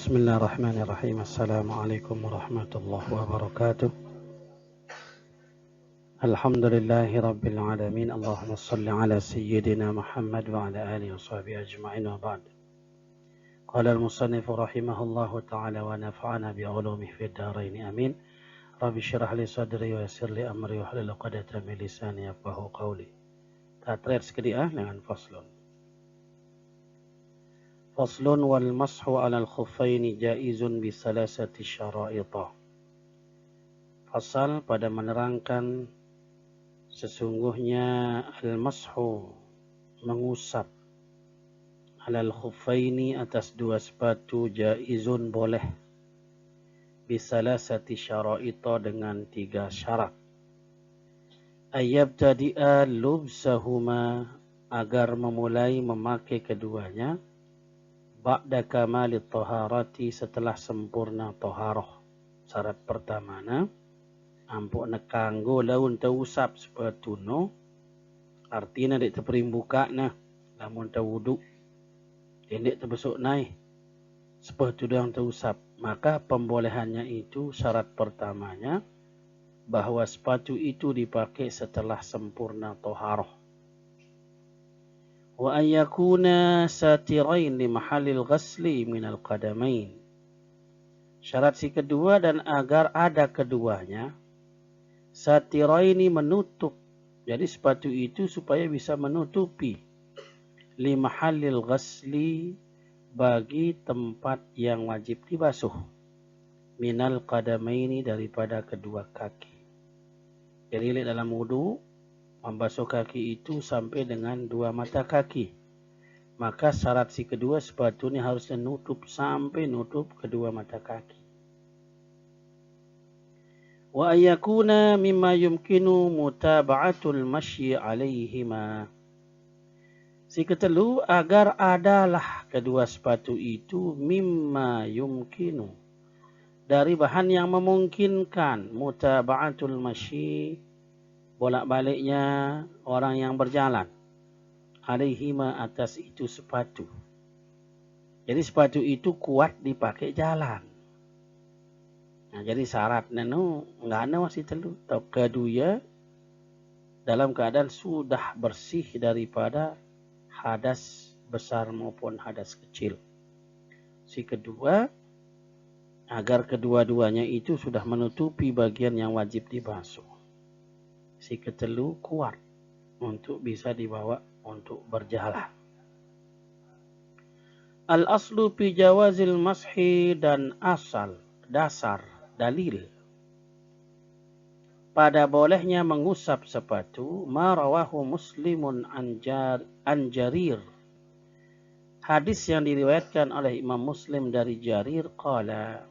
Bismillahirrahmanirrahim. Assalamualaikum warahmatullahi wabarakatuh. Alhamdulillahi rabbil alamin. Allahumma salli ala sayyidina Muhammad wa ala alihi wa sahbihi ajma'in wa ba'd. Qala al-musannifu rahimahullahu ta'ala wa nafa'ana bi'ulumihi fid dharain amin. Rabbi syrah li sadri wa yassir li amri wa hlul 'uqdatam min lisani yafqahu qawli. Tatret sekediah dengan faslun. Faslun wal mashu 'alal khuffaini jaizun bi salasati syara'ita. Fasal pada menerangkan sesungguhnya al-mashu mengusap 'alal khuffaini atas dua sepatu jaizun boleh bi salasati syara'ita dengan tiga syarat. Ayyabtadi'a lubsahuma agar memulai memakai keduanya ba'da kamalit taharati setelah sempurna taharah. Syarat pertama ampuk nekanggo laun terusap sepatu no. Artinya dek terperimbuka lamun terwuduk. Dek terbesuk naik. Sepatu yang terusap. Maka pembolehannya itu syarat pertamanya bahwa sepatu itu dipakai setelah sempurna taharah. Wa ayyakuna satirain li mahallil ghasli minal qadamain. Syarat si kedua dan agar ada keduanya. Satiraini menutup. Jadi sepatu itu supaya bisa menutupi li mahallil ghasli bagi tempat yang wajib dibasuh. Minal qadamaini daripada kedua kaki. Jadi dalam wudu membasuh kaki itu sampai dengan dua mata kaki. Maka syarat si kedua sepatu ini harusnya nutup sampai nutup kedua mata kaki. Wa ayyakuna mimma yumkinu mutaba'atul masyi alaihima. Si ketelu agar adalah kedua sepatu itu mimma yumkinu. Dari bahan yang memungkinkan mutaba'atul masyi bolak-baliknya orang yang berjalan. Alaihima atas itu sepatu. Jadi sepatu itu kuat dipakai jalan. Nah, jadi syaratnya enggak ada masih telu. Kedua dalam keadaan sudah bersih daripada hadas besar maupun hadas kecil. Si kedua agar kedua-duanya itu sudah menutupi bagian yang wajib dibasuh. Si ketelu kuat untuk bisa dibawa untuk berjalan. Al-aslu fi jawazil mashi dan asal, dasar, dalil. Pada bolehnya mengusap sepatu, ma rawahu muslimun an Jarir. Hadis yang diriwayatkan oleh Imam Muslim dari Jarir qala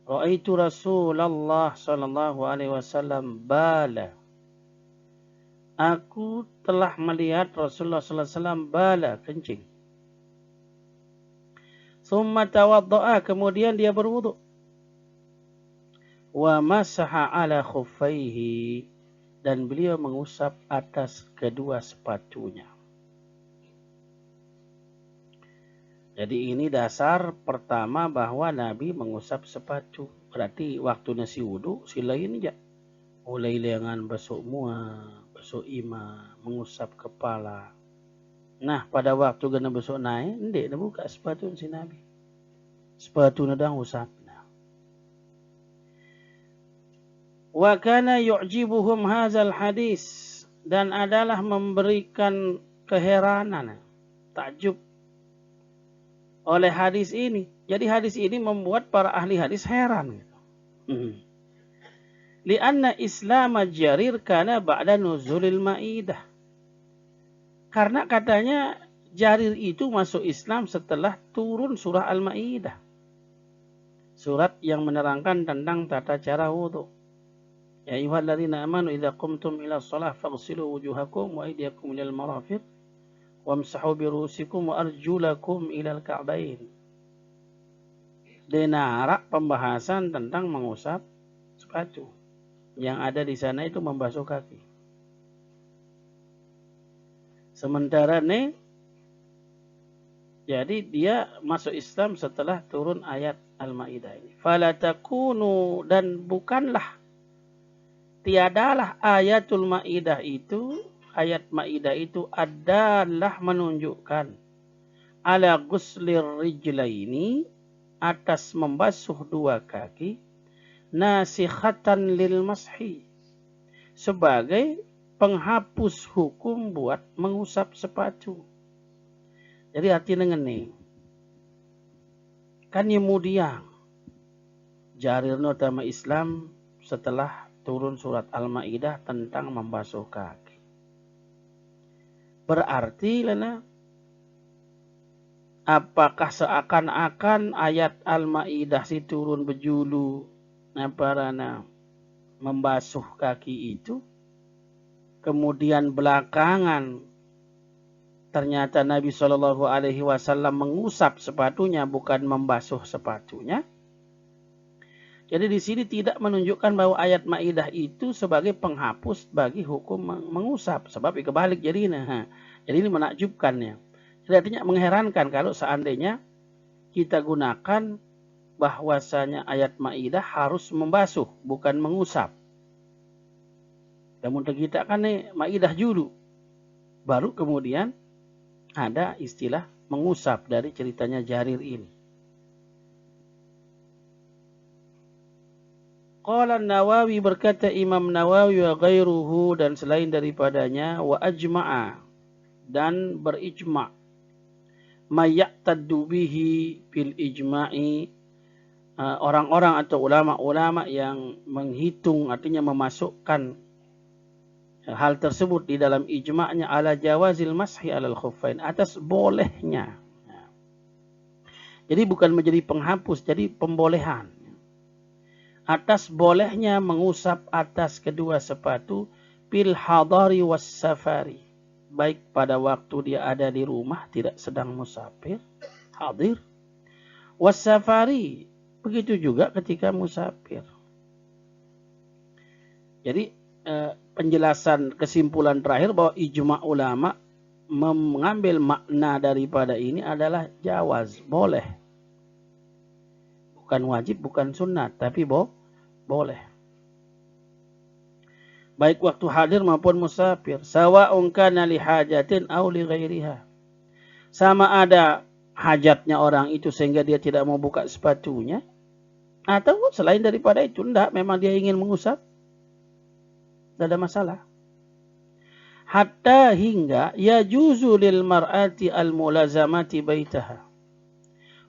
Ra'aitu Rasulullah sallallahu alaihi wasallam bala. Aku telah melihat Rasulullah sallallahu alaihi wasallam bala, kencing. Tsumma tawadda'a, kemudian dia berwudu. Wa masaha ala khuffaihi, dan beliau mengusap atas kedua sepatunya. Jadi ini dasar pertama bahwa Nabi mengusap sepatu. Berarti waktu nasi wudu sila ini aja. Mulai lengan besuk muka, besuk ima, mengusap kepala. Nah pada waktu kena besuk naik, ndek nak buka sepatu si Nabi. Sepatu dah usap. Wa kana yu'jibuhum hadzal hadis, dan adalah memberikan keheranan, takjub oleh hadis ini. Jadi hadis ini membuat para ahli hadis heran. Lianna Islam Jarir kana ba'da nuzulil Maidah. Karena katanya Jarir itu masuk Islam setelah turun surah Al-Maidah. Surat yang menerangkan tentang tata cara wudu. Ya ayyuhalladzina amanu idza qumtum ila shalah faghsilu wujuhakum wa aydiyakum ilal marafiq wamsahu birusikum wa arjulakum ilal ka'bain. Denarak pembahasan tentang mengusap sepatu. Yang ada di sana itu membasuh kaki. Sementara Jadi dia masuk Islam setelah turun ayat Al-Maidah ini. Fala takunu, dan bukanlah, tiadalah ayatul Maidah itu, ayat Maidah itu adalah menunjukkan ala ghuslir rijlaini, atas membasuh dua kaki, nasikhatan lil mashi, sebagai penghapus hukum buat mengusap sepatu. Jadi hati ngene. Kan kemudian jarirno dama Islam setelah turun surat Al-Maidah tentang membasuh kaki. Berarti lana apakah seakan-akan ayat Al-Maidah si turun bejulu naparana membasuh kaki itu, kemudian belakangan ternyata Nabi Shallallahu Alaihi Wasallam mengusap sepatunya, bukan membasuh sepatunya. Jadi di sini tidak menunjukkan bahwa ayat Maidah itu sebagai penghapus bagi hukum mengusap, sebab kebalik jadinya. Jadi ini menakjubkannya. Jadi artinya mengherankan kalau seandainya kita gunakan bahwasanya ayat Maidah harus membasuh, bukan mengusap. Namun kita kan nih Maidah dulu, baru kemudian ada istilah mengusap dari ceritanya Jarir ini. Qala Nawawi, berkata Imam Nawawi wa ghairuhu, dan selain daripadanya, wa ajma'a, dan berijma', mayyaqtaddu bihi bil ijma'i, orang-orang atau ulama-ulama yang menghitung, artinya memasukkan hal tersebut di dalam ijma'nya, ala jawazil mashi alal khuffain, atas bolehnya. Jadi bukan menjadi penghapus, jadi pembolehan. Atas bolehnya mengusap atas kedua sepatu fil hadari was safari, baik pada waktu dia ada di rumah tidak sedang musafir, hadir, was safari, begitu juga ketika musafir. Jadi penjelasan kesimpulan terakhir bahwa ijma' ulama mengambil makna daripada ini adalah jawaz, boleh. Bukan wajib, bukan sunat, tapi boleh. Baik waktu hadir maupun musafir. Sawa'un kana li hajatin aw li ghairiha. Sama ada hajatnya orang itu sehingga dia tidak mau buka sepatunya, atau selain daripada itu, enggak, memang dia ingin mengusap, tidak ada masalah. Hatta hingga yajuzu lil mar'ati al mulazamati baitaha,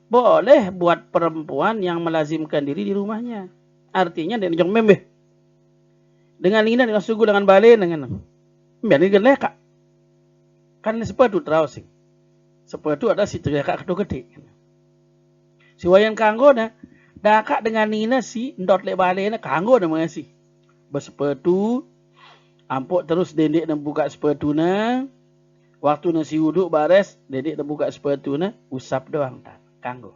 boleh buat perempuan yang melazimkan diri di rumahnya. Artinya dia jong membe dengan ini dengan sugu dengan balik dengan biar ini gelek kan sepatu terus sepatu ada si tegak kedo gede si wayan kanggo na dakak dengan nina si ndot lek balik na kanggo na mga si bersepatu ampuk terus dedek na buka sepatu na waktu na si wuduk bares dedek na buka sepatu na usap doang tak kanggo.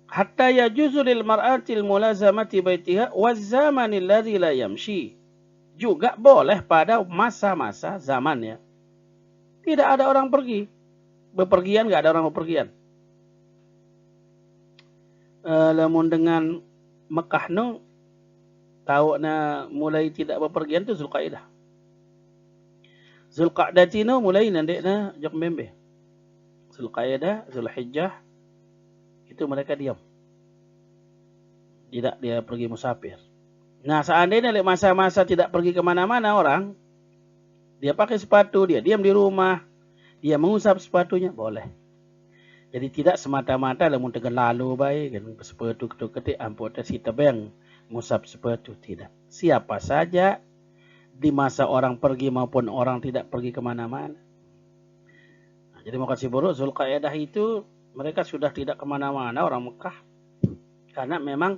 Hatta yajuzu lil mar'atil mulazamati baitiha waz zamanil ladzi la yamshi, juga boleh pada masa-masa zamannya tidak ada orang pergi, bepergian, enggak ada orang bepergian. Lamun dengan Mekah no tahunna mulai tidak bepergian tu Zulqa'dah. Zulqa'dah tino mulai nandekna jok membe. Zulqa'dah, Zulhijjah itu mereka diam. Tidak dia pergi musafir. Nah seandainya masa-masa tidak pergi kemana-mana orang, dia pakai sepatu, dia diam di rumah, dia mengusap sepatunya, boleh. Jadi tidak semata-mata lamun tegan lalu baik, kan sepatu ketik ampun si tebeng mengusap sepatu, tidak. Siapa saja di masa orang pergi maupun orang tidak pergi kemana-mana. Nah, jadi mau kasih buruk Zulqa'dah itu mereka sudah tidak kemana-mana orang Mekah, karena memang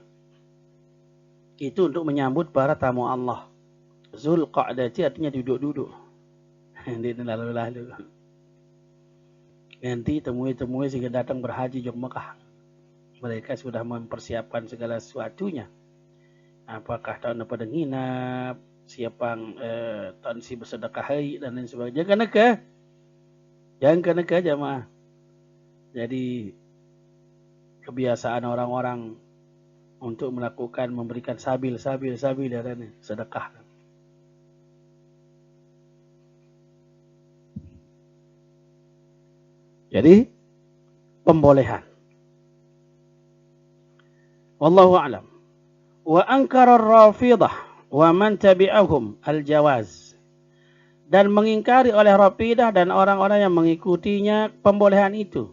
itu untuk menyambut para tamu Allah. Zulqa'dah itu artinya duduk-duduk. Dia lalu-lalu. Nanti temui-temui sehingga datang berhaji ke Mekah. Mereka sudah mempersiapkan segala sesuatunya. Apakah tahun pada nginap, siapa tahun si bersedekah dan lain sebagainya. Jangan kena jamaah. Jadi kebiasaan orang-orang untuk memberikan sabil dan sedekah. Jadi pembolehan. Wallahu a'lam. Wa ankara ar-Rafidah wa man tabi'ahum al-jawaz. Dan mengingkari oleh Rafidah dan orang-orang yang mengikutinya pembolehan itu.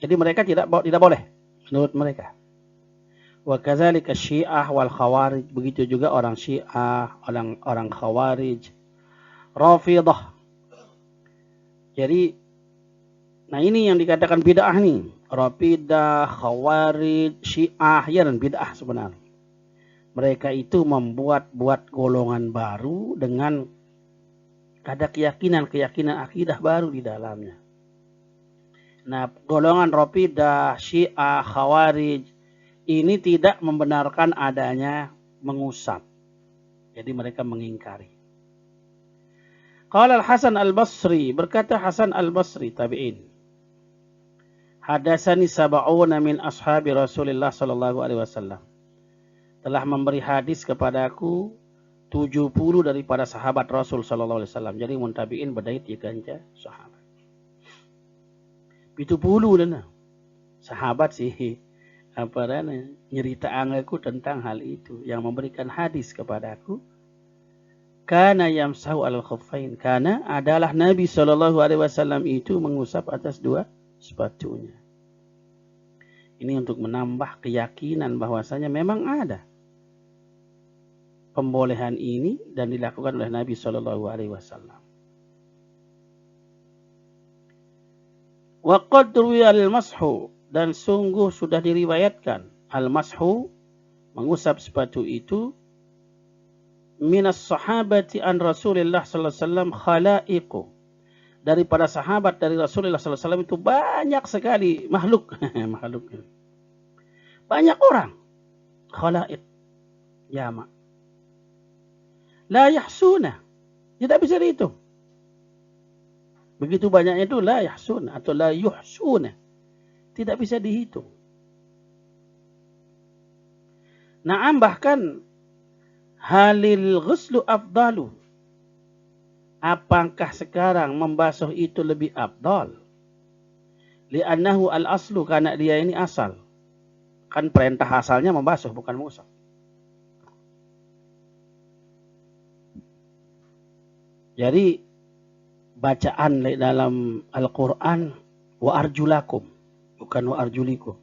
Jadi mereka tidak boleh menurut mereka. Wa kadzalika Syiah wal Khawarij, begitu juga orang Syiah, orang Khawarij, Rafidah. Jadi nah ini yang dikatakan bid'ah nih. Rafidah, Khawarij, Syiah, ya dan bid'ah sebenarnya. Mereka itu membuat golongan baru dengan ada keyakinan akidah baru di dalamnya. Nah, golongan Rafidah, Syiah, Khawarij ini tidak membenarkan adanya mengusap. Jadi mereka mengingkari. Qala Al-Hasan Al-Basri, berkata Hasan Al-Basri tabi'in. Hadasani sab'una min ashabi Rasulullah sallallahu alaihi wasallam. Telah memberi hadis kepadaku 70 daripada sahabat Rasul sallallahu alaihi wasallam. Jadi muntabi'in berdait ya ganja sahabat. 70 dah. Sahabat sih nyeritaan aku tentang hal itu yang memberikan hadis kepadaku. Kana yamsahu al-khuffain. Kana adalah Nabi sallallahu alaihi wasallam itu mengusap atas dua sepatunya. Ini untuk menambah keyakinan bahwasanya memang ada pembolehan ini dan dilakukan oleh Nabi sallallahu alaihi wasallam. Wa qad ruwiya al-mashu, dan sungguh sudah diriwayatkan al-mashu, mengusap sepatu itu, minas sahabati an Rasulillah sallallahu alaihi wasallam khalaiqu, daripada sahabat dari Rasulullah sallallahu alaihi wasallam itu banyak sekali makhluk. Banyak orang. Khalaiq jama'. La yahsuna, tidak bisa dihitung. Begitu banyaknya itu la yahsuna atau la yuhsuna, tidak bisa dihitung. Na'am, bahkan halil ghuslu afdalu, apakah sekarang membasuh itu lebih afdal? Li'annahu al-aslu, karena dia ini asal. Kan perintah asalnya membasuh, bukan mengusap. Jadi bacaan dalam Al-Quran wa arjulakum, bukan wa arjulikum.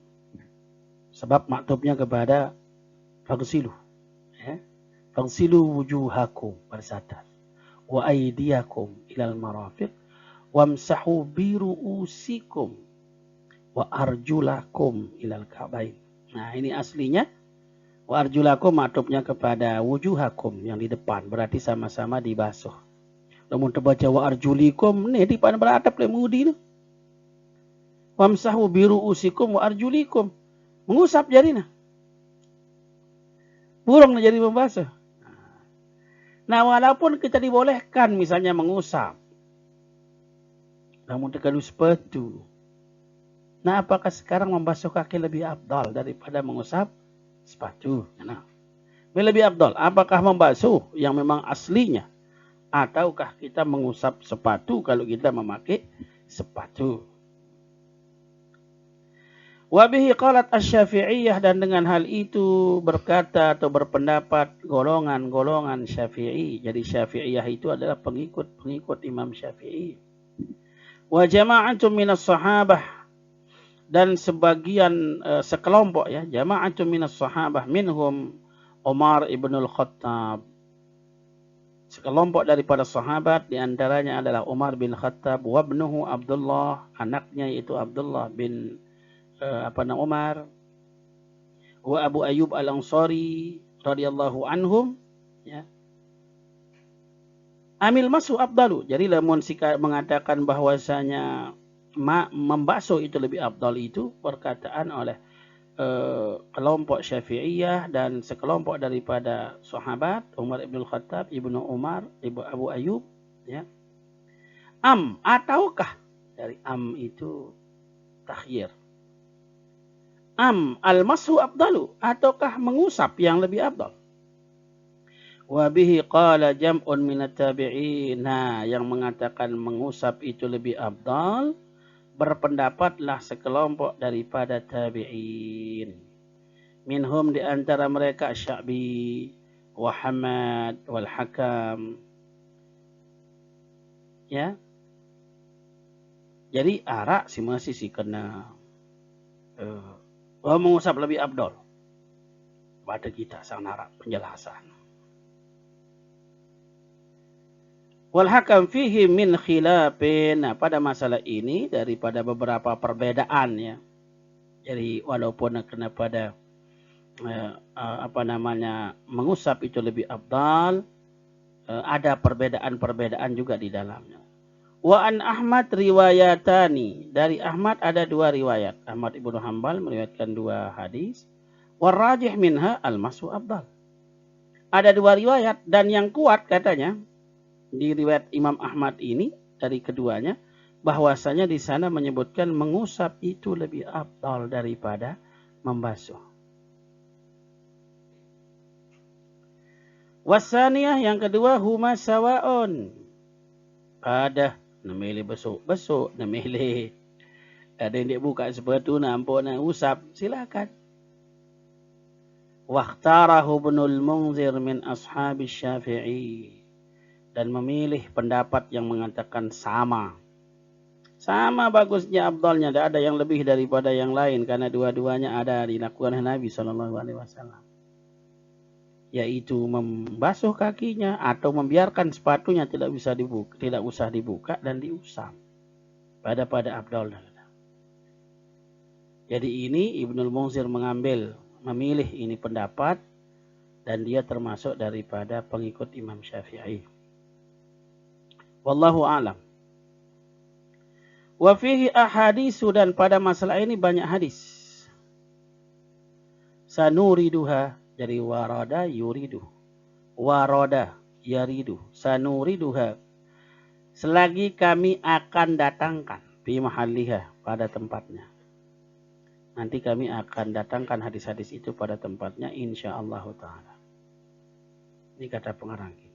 Sebab maktubnya kepada fagsilu. Fagsilu wujuhakum bersatan. Wa aydiyakum ilal marafiq. Wamsahu biru'usikum. Wa arjulakum ilal ka'bain. Nah ini aslinya. Wa arjulakum maktubnya kepada wujuhakum yang di depan. Berarti sama-sama dibasuh. Namun terbaca wa arjulikum ni di depan beratap lemudi tu. Wamsahu biru'usikum wa arjulikum. Mengusap jarinya. Burung nak jadi membasuh. Nah walaupun kita dibolehkan misalnya mengusap. Namun terkadang sepatu. Nah apakah sekarang membasuh kaki lebih afdal daripada mengusap sepatu? Nah, lebih afdal. Apakah membasuh yang memang aslinya? Ataukah kita mengusap sepatu kalau kita memakai sepatu? Wabihi qalat asy-Syafi'iyah, dan dengan hal itu berkata atau berpendapat golongan-golongan Syafi'i. Jadi Syafi'iyah itu adalah pengikut Imam Syafi'i. Wa jama'atun minas sahabah, dan sebagian sekelompok ya, jama'atun minas sahabah minhum Umar ibn al-Khattab. Sekelompok daripada sahabat, diantaranya adalah Umar bin Khattab, wabnuhu Abdullah, anaknya yaitu Abdullah bin Umar, wa Abu Ayyub al-Ansari radhiyallahu anhum, ya. Amil masu afdalu. Jadi lamun mengatakan bahwasanya membasuh itu lebih afdal, itu perkataan oleh kelompok Syafi'iyah dan sekelompok daripada sahabat Umar ibn Khattab, Ibnu Umar, Ibu Abu Ayyub, ya. Ataukah dari itu takhyir. Al-mashu afdalu, ataukah mengusap yang lebih afdal. Wa bihi qala jam'un minat tabi'in. Nah, yang mengatakan mengusap itu lebih afdal, berpendapatlah sekelompok daripada tabi'in. Minhum di antara mereka Sya'bi, wa Hamad, wal Hakam. Ya. Jadi arak si masih si kena mengusap lebih afdal. Pada kita sang arak penjelasan. Wal hakam fihi min khilafin. Nah, pada masalah ini daripada beberapa perbedaan, ya. Jadi walaupun kena pada mengusap itu lebih afdal, ada perbedaan-perbedaan juga di dalamnya. Wa an Ahmad riwayatani. Dari Ahmad ada 2 riwayat. Ahmad ibnu Hanbal meriwayatkan 2 hadis. Warrajih minha al-mashu afdal. Ada 2 riwayat dan yang kuat katanya di riwayat Imam Ahmad ini dari keduanya bahwasanya di sana menyebutkan mengusap itu lebih afdal daripada membasuh. Wasaniyah yang kedua huma sawaun. Ada namilih besuk, namilih ada yang dia buka sepatu nampak nak usap, silakan. Wakhtarahu Ibnul Munzir min ashabi Syafi'i. Dan memilih pendapat yang mengatakan sama bagusnya, afdalnya, tidak ada yang lebih daripada yang lain karena dua-duanya ada dilakukan Nabi SAW, yaitu membasuh kakinya atau membiarkan sepatunya tidak usah dibuka dan diusap pada afdal. Jadi ini Ibnul Munzir memilih ini pendapat dan dia termasuk daripada pengikut Imam Syafi'i. Wallahu a'lam. Wa fihi ahadisu, dan pada masalah ini banyak hadis. Sanuriduha, dari warada yuridu. Warada yaridu. Sanuriduha. Selagi kami akan datangkan fi mahalliha, pada tempatnya. Nanti kami akan datangkan hadis-hadis itu pada tempatnya insyaallah ta'ala. Ini kata pengarang kita.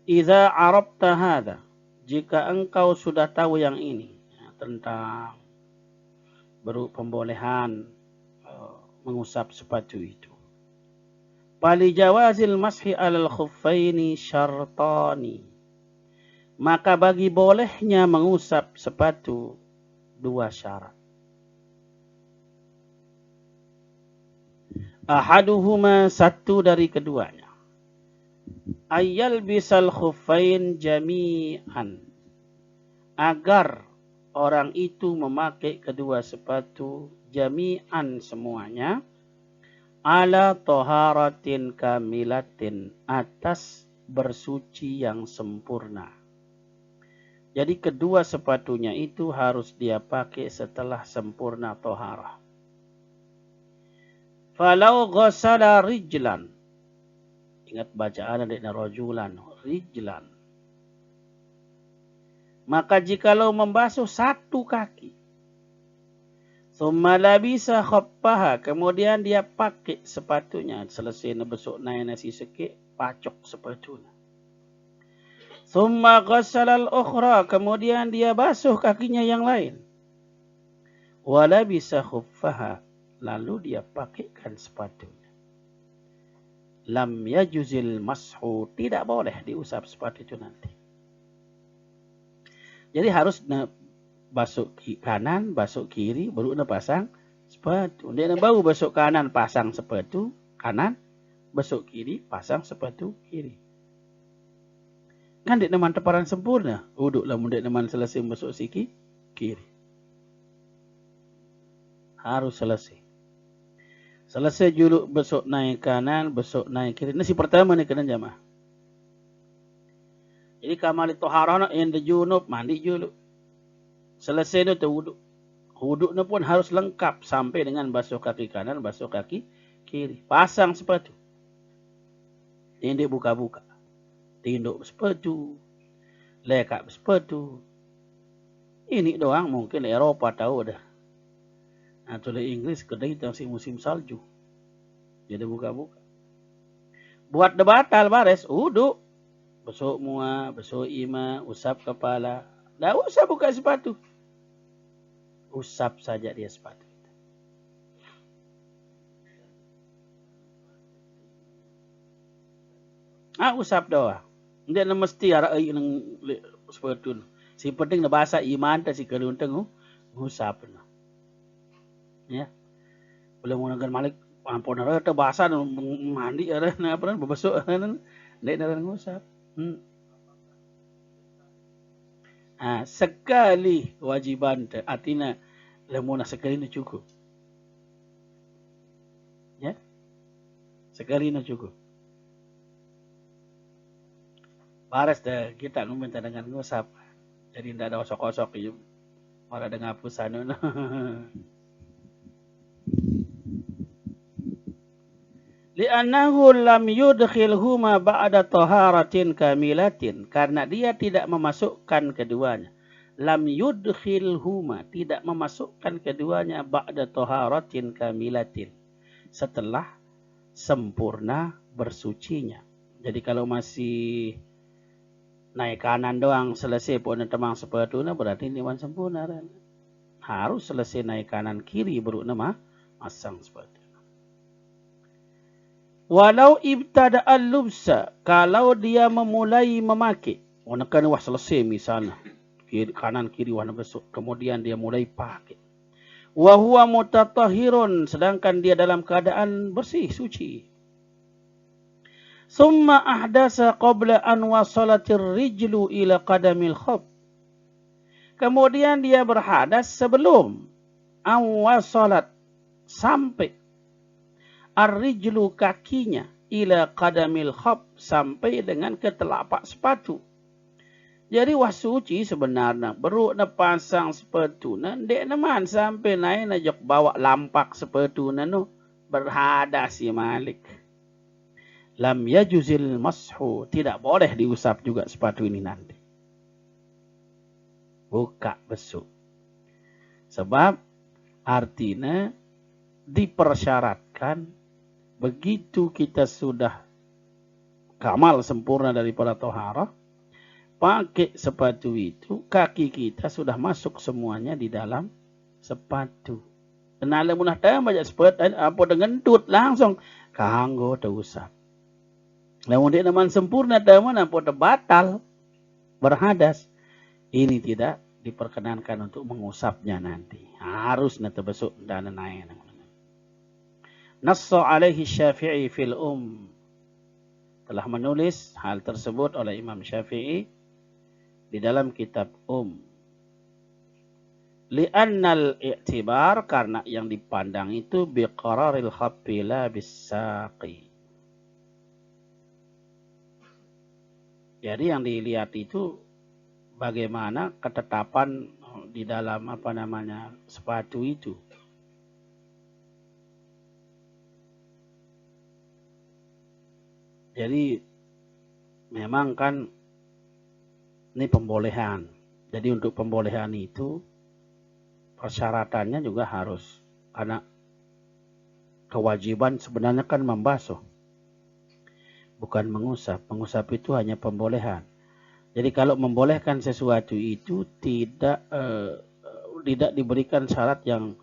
Idza arabta hadza, jika engkau sudah tahu yang ini, ya, tentang pembolehan mengusap sepatu itu. Pali jawazil mashi alal khuffaini syartani. Maka bagi bolehnya mengusap sepatu 2 syarat. Ahaduhuma, satu dari keduanya. Ayyal bisal khuffain jami'an, agar orang itu memakai kedua sepatu jami'an semuanya, ala taharatin kamilatin, atas bersuci yang sempurna. Jadi kedua sepatunya itu harus dia pakai setelah sempurna taharah. Falau ghassala rijlan, ingat bacaan adiknya rojulan, rijlan. Maka jikalau membasuh satu kaki, thumma labisa khaffaha, kemudian dia pakai sepatunya, selesai nebesuk naik nasi sekik, pacok sepatunya. Thumma ghassalal ukhra, kemudian dia basuh kakinya yang lain. Wa labisa khaffaha, lalu dia pakaikan sepatunya. Lam yajuzil mashu, tidak boleh diusap sepatu itu nanti. Jadi harus basuh kanan, basuh kiri, baru pasang sepatu. Dia baru basuh kanan, pasang sepatu kanan, basuh kiri, pasang sepatu kiri. Kan dia teman teparan sempurna. Uduklah muda teman selesai basuh siki kiri. Harus selesai. Selesai juluk besok naik kanan, besok naik kiri. Nasi pertama ni kena jamaah. Jadi kamali toharana yang junub mandi juluk. Selesai tu wuduk. Wuduknya pun harus lengkap sampai dengan basuh kaki kanan, basuh kaki kiri. Pasang sepatu. Tindik buka-buka. Tinduk sepatu. Lekap sepatu. Ini doang mungkin Eropa tahu dah. Atau di Inggris kedai masih musim salju. Jadi buka-buka. Buat debatal bares, wuduk. Besuk mua, besuk ima, usap kepala. Dah usah buka sepatu. Usap saja dia sepatu. Usap doa. Dia mesti arah yang sepatu. Si penting na bahasa iman ta si kaluntang usap na. Ya. Belum menggunakan malik ampun ara ta bahasa mandi ara na apa babesuk na. Ndek na ngusap. Sekali wajiban artinya lemuna sekali na cukup. Ya. Sekali na cukup. Baras dah kita minta dengan ngusap. Jadi tidak ada osok-osok ya. Malah dengan hapusan. Li'annahu lam yudkhilhuma ba'da taharatin kamilatin. Karena dia tidak memasukkan keduanya. Lam yudkhilhuma. Tidak memasukkan keduanya ba'da taharatin kamilatin. Setelah sempurna bersucinya. Jadi kalau masih naik kanan doang selesai pun temang sepatu berarti ini sempurna. Harus selesai naik kanan kiri baru nama masang sepatu. Walau ibtada al-lubsa, kalau dia memulai memakai, kan wah selesai misalnya, kiri, kanan kiri warna besok, kemudian dia mulai pakai. Wa huwa mutatahhirun, sedangkan dia dalam keadaan bersih, suci. Summa ahdasa qabla an wasalatir rijlu ila qadamil khab. Kemudian dia berhadas sebelum an wasalat sampai ar-rijlu kakinya ila qadamil khab sampai dengan ke telapak sepatu. Jadi wah suci sebenarnya baru na pasang sepatu na ndek naman sampai naik na jok bawa lampak sepatu na no berhadas si Malik. Lam yajuzil mashu, tidak boleh diusap juga sepatu ini nanti. Buka besuk. Sebab artinya dipersyaratkan begitu kita sudah kamal sempurna daripada toharah, pakai sepatu itu, kaki kita sudah masuk semuanya di dalam sepatu. Kenal munah dah banyak sepatu, apa dengan tut langsung kanggo terusap. Namun dia naman sempurna dah mana apa batal berhadas. Ini tidak diperkenankan untuk mengusapnya nanti. Harus nanti besok dan naik. Nassa alaihi Syafi'i fil telah menulis hal tersebut oleh Imam Syafi'i di dalam kitab Li'annal i'tibar, karena yang dipandang itu biqararil khaffi la bisaqi. Jadi yang dilihat itu bagaimana ketetapan di dalam sepatu itu. Jadi memang kan ini pembolehan. Jadi untuk pembolehan itu persyaratannya juga harus, karena kewajiban sebenarnya kan membasuh, bukan mengusap. Mengusap itu hanya pembolehan. Jadi kalau membolehkan sesuatu itu tidak diberikan syarat yang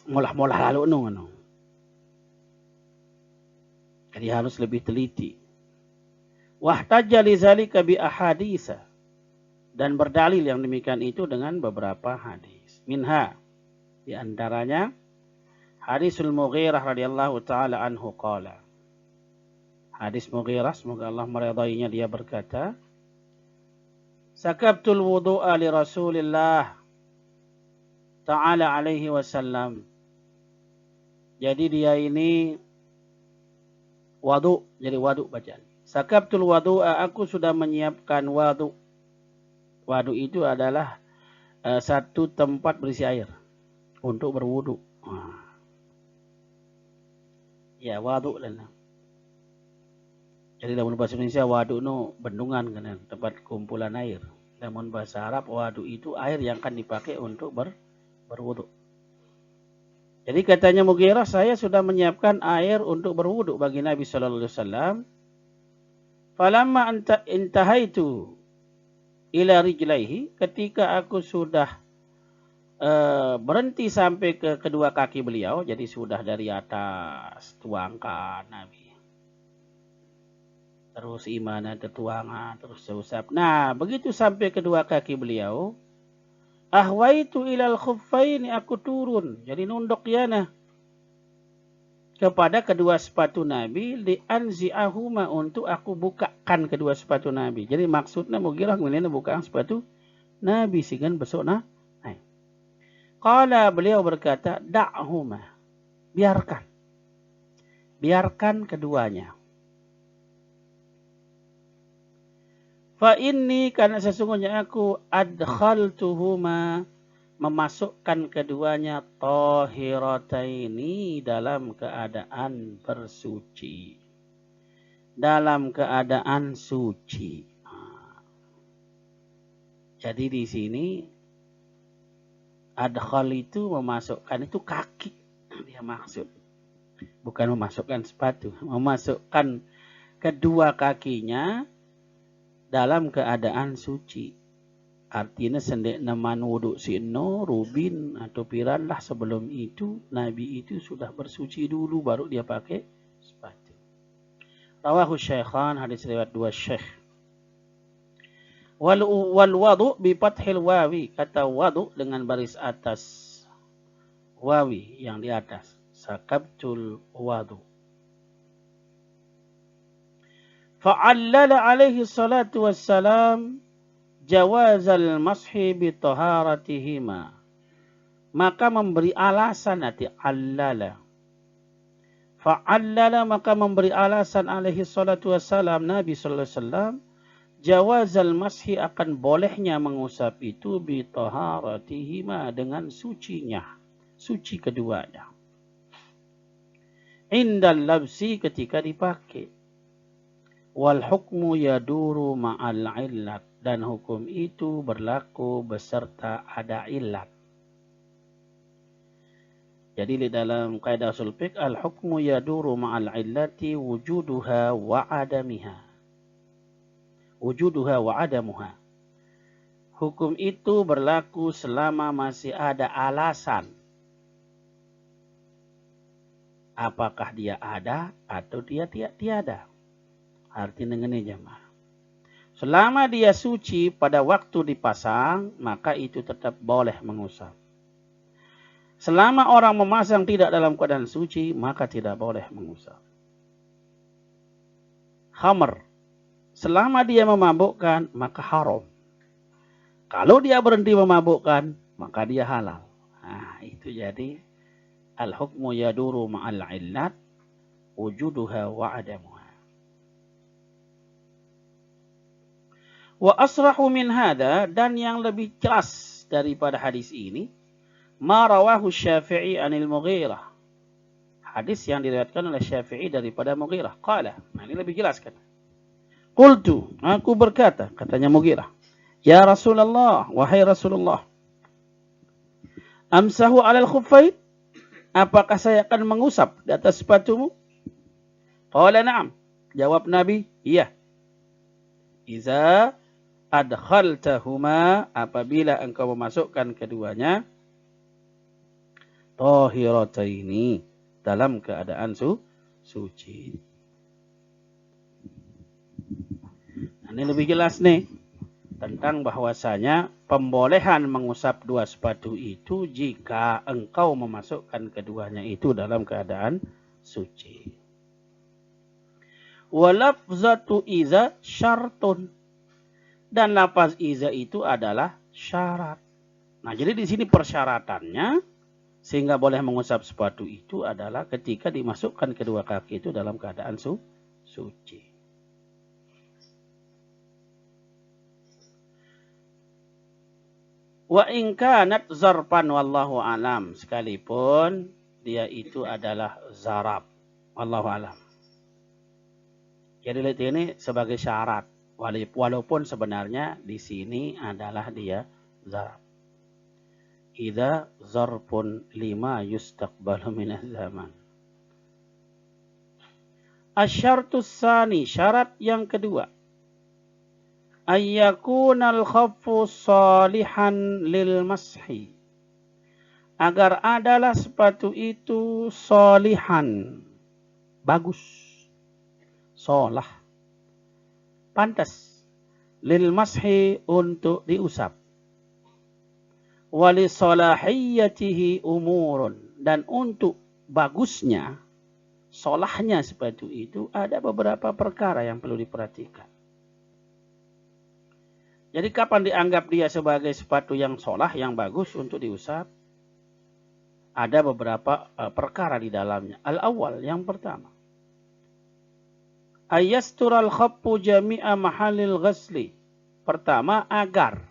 molah-molah lalu nung. Jadi harus lebih teliti. Wahtajja li zalika bi ahaditsa, dan berdalil yang demikian itu dengan beberapa hadis. Minha, di antaranya hadisul Mughirah radhiyallahu taala anhu qala. Hadis Mughirah, semoga Allah meridainya, dia berkata, sakabtul wudu'a li Rasulillah ta'ala alaihi wasallam. Jadi dia ini wadu, jadi wadu bacaan. Sakabtul wudu'a, aku sudah menyiapkan wadu. Wadu itu adalah satu tempat berisi air untuk berwudu. Ya, waduk lah. Jadi dalam bahasa Indonesia waduk itu bendungan kan, tempat kumpulan air. Namun bahasa Arab waduk itu air yang akan dipakai untuk berwudu. Jadi katanya Mughirah, saya sudah menyiapkan air untuk berwudu bagi Nabi sallallahu alaihi wasallam. Falamma intahaitu ila rijlaihi, ketika aku sudah berhenti sampai ke kedua kaki beliau, jadi sudah dari atas tuangkan Nabi. Terus imana tertuangan, terus seusap. Nah, begitu sampai kedua kaki beliau, ahwaitu ilal khuffaini, aku turun, jadi nunduk yana kepada kedua sepatu Nabi, li'anzi'ahuma, untuk aku bukakan kedua sepatu Nabi. Jadi maksudnya Mughirah kemudian buka sepatu Nabi sehingga besok Qala, beliau berkata, da'huma, biarkan keduanya. Fa inni, karena sesungguhnya aku adkhaltuhuma, memasukkan keduanya, tahirataini, dalam keadaan bersuci. Dalam keadaan suci. Jadi di sini adkhal itu memasukkan, itu kaki dia maksud. Bukan memasukkan sepatu, memasukkan kedua kakinya dalam keadaan suci. Artinya sendek naman wuduk sino, rubin atau piran lah, sebelum itu Nabi itu sudah bersuci dulu baru dia pakai sepatu. Rawahu Syaikhan, hadis riwayat dua Syekh. Wal wadu bi fathil wawi, kata wadu dengan baris atas wawi yang di atas. Sakabtul wadu. Fa'allala alaihi salatu wassalam jawazal mashi bi taharatihima. Maka memberi alasan, nanti allala. Fa'allala, maka memberi alasan alaihi salatu wassalam Nabi sallallahu alaihi wasallam jawazal mashi, akan bolehnya mengusap itu bi taharatihima, dengan sucinya, suci keduanya. Indal labsi, ketika dipakai. Wal hukmu yaduru ma'al illat, dan hukum itu berlaku beserta ada illat. Jadi di dalam kaidah usul fiqh, al hukmu yaduru ma'al illati wujuduha wa adamiha. Wujuduha wa adamuha. Hukum itu berlaku selama masih ada alasan. Apakah dia ada atau dia tiada. Artinya ini jemaah. Selama dia suci pada waktu dipasang, maka itu tetap boleh mengusap. Selama orang memasang tidak dalam keadaan suci, maka tidak boleh mengusap. Khamr, selama dia memabukkan, maka haram. Kalau dia berhenti memabukkan, maka dia halal. Nah, itu jadi al-hukmu yaduru ma'al illat wujuduha wa adamuha. Wa asrahu min hada, dan yang lebih jelas daripada hadis ini, ma rawahu Syafi'i anil Mughirah. Hadis yang diriwayatkan oleh Syafi'i daripada Mughirah. Qala, nah ini lebih jelas kan. Qultu, aku berkata, katanya Mughirah, ya Rasulullah, wahai Rasulullah, amsahu alal khuffain, apakah saya akan mengusap di atas sepatumu? Qala na'am, jawab Nabi, iya. Iza adkhaltahuma, apabila engkau memasukkan keduanya, tahirataini, dalam keadaan suci. Nah, ini lebih jelas nih tentang bahwasanya pembolehan mengusap dua sepatu itu jika engkau memasukkan keduanya itu dalam keadaan suci. Walafzatu iza syartun, dan lafaz iza itu adalah syarat. Nah, jadi di sini persyaratannya sehingga boleh mengusap sepatu itu adalah ketika dimasukkan kedua kaki itu dalam keadaan suci. Wa in kanat zarfan wallahu alam, sekalipun dia itu adalah zarab. Wallahu alam. Jadi lihat ini sebagai syarat. Walaupun sebenarnya di sini adalah dia zarab. Idza zarfun lima yustaqbalu minaz zaman. Asyartus tsani, syarat yang kedua. Ayyakunal khaffu salihan lil mashi. Agar adalah sepatu itu solihan, bagus, solah, pantas, lil mashi untuk diusap. Wali solahiyatihi umurun, dan untuk bagusnya, solahnya sepatu itu ada beberapa perkara yang perlu diperhatikan. Jadi kapan dianggap dia sebagai sepatu yang solah, yang bagus untuk diusap? Ada beberapa perkara di dalamnya. Al-awwal, yang pertama. Ayastural khaffu jami'a mahalil ghasli. Pertama, agar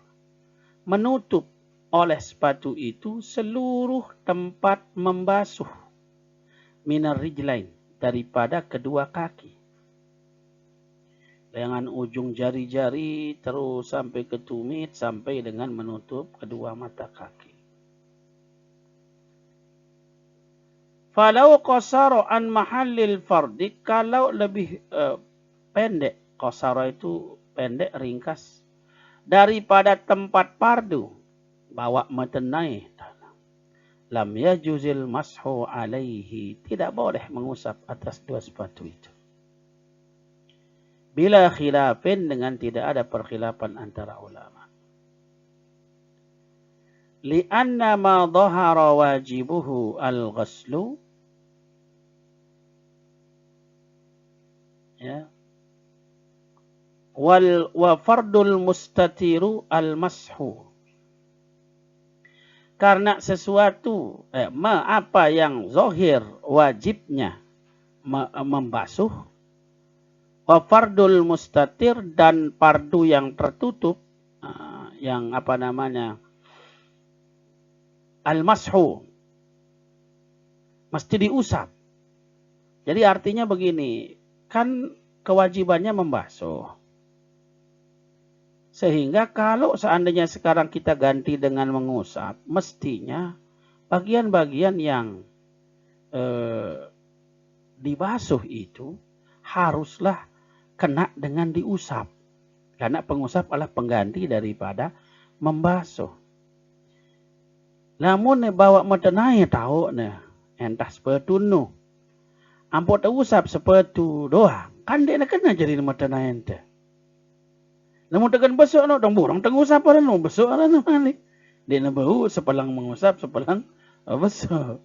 menutup oleh sepatu itu seluruh tempat membasuh. Minar rijlain, daripada kedua kaki. Dengan ujung jari-jari terus sampai ke tumit, sampai dengan menutup kedua mata kaki. Falau qasara an mahallil fardi, kalau lebih pendek, qasara itu pendek, ringkas, daripada tempat fardu, bawa metenai, lam yajuzil mashu alaihi, tidak boleh mengusap atas dua sepatu itu. Bila khilafin, dengan tidak ada perkhilafan antara ulama. Lianna ma dhahara wajibuhu al-ghaslu, ya, wa fardul mustatiru al-mashu. Karena sesuatu, apa yang zahir wajibnya membasuh, wa fardul mustatir, dan fardu yang tertutup, yang apa namanya, al-mashu, mesti diusap. Jadi artinya begini, kan kewajibannya membasuh. Sehingga kalau seandainya sekarang kita ganti dengan mengusap, mestinya bagian-bagian yang dibasuh itu haruslah kena dengan diusap. Karena pengusap adalah pengganti daripada membasuh. Namun bawa metenai tahu nih, entah sepatu nu. Ampun usap sepatu doang. Kan dia kena jadi metenai ente. Namun tekan besok no, dong burung tengah usap orang no, besok orang no balik. Dia bau sepelang mengusap, sepelang besok.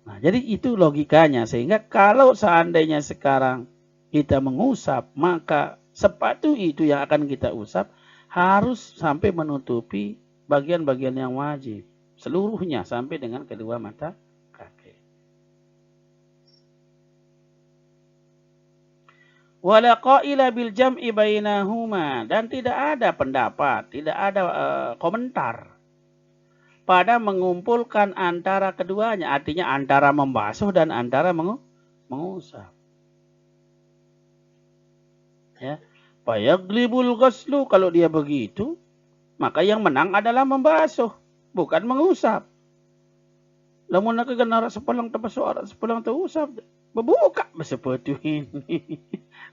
Nah, jadi itu logikanya. Sehingga kalau seandainya sekarang kita mengusap, maka sepatu itu yang akan kita usap harus sampai menutupi bagian-bagian yang wajib. Seluruhnya sampai dengan kedua mata kaki. Wala qaila bil jam'i bainahuma, dan tidak ada pendapat, tidak ada komentar pada mengumpulkan antara keduanya, artinya antara membasuh dan antara mengusap. Ya, fayaglibul ghaslu, kalau dia begitu, maka yang menang adalah membasuh, bukan mengusap. Lamun nak kena sepelang terbasuh, sepelang terusap, berbuka sepatu ini.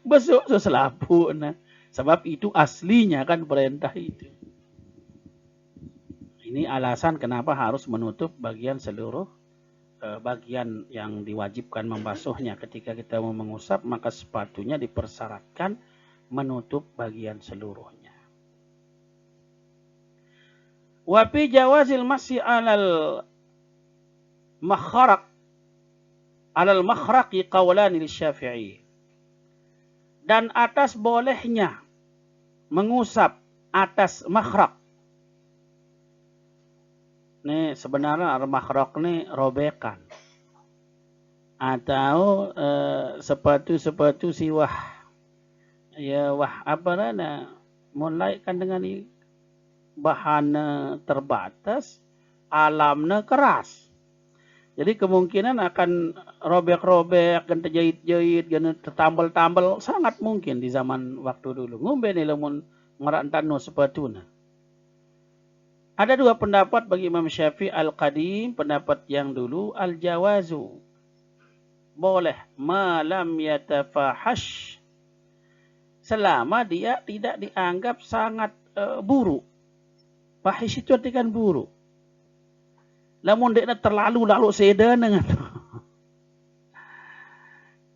Besok seselapu. Nah, sebab itu aslinya kan perintah itu. Ini alasan kenapa harus menutup bagian seluruh bagian yang diwajibkan membasuhnya. Ketika kita mau mengusap, maka sepatunya dipersyaratkan menutup bagian seluruhnya. Wa fi jawazil masyi alal makhraq makhraqi qawlan Syafi'i. Dan atas bolehnya mengusap atas makhraq. Nih sebenarnya makhraq nih robekan. Atau sepatu siwah. Ya wah apa nana mulai kan dengan bahannya terbatas, alamnya keras. Jadi kemungkinan akan robek-robek, akan terjahit-jahit, akan tertambal-tambal, sangat mungkin di zaman waktu dulu. Ngombe nih lamun ngerantano sepatuna. Ada dua pendapat bagi Imam Syafi'i al-qadim, pendapat yang dulu al-jawazu. Boleh malam yatafahash, selama dia tidak dianggap sangat buruk. Fahish itu artikan buruk. Lamun dia terlalu sedan dengan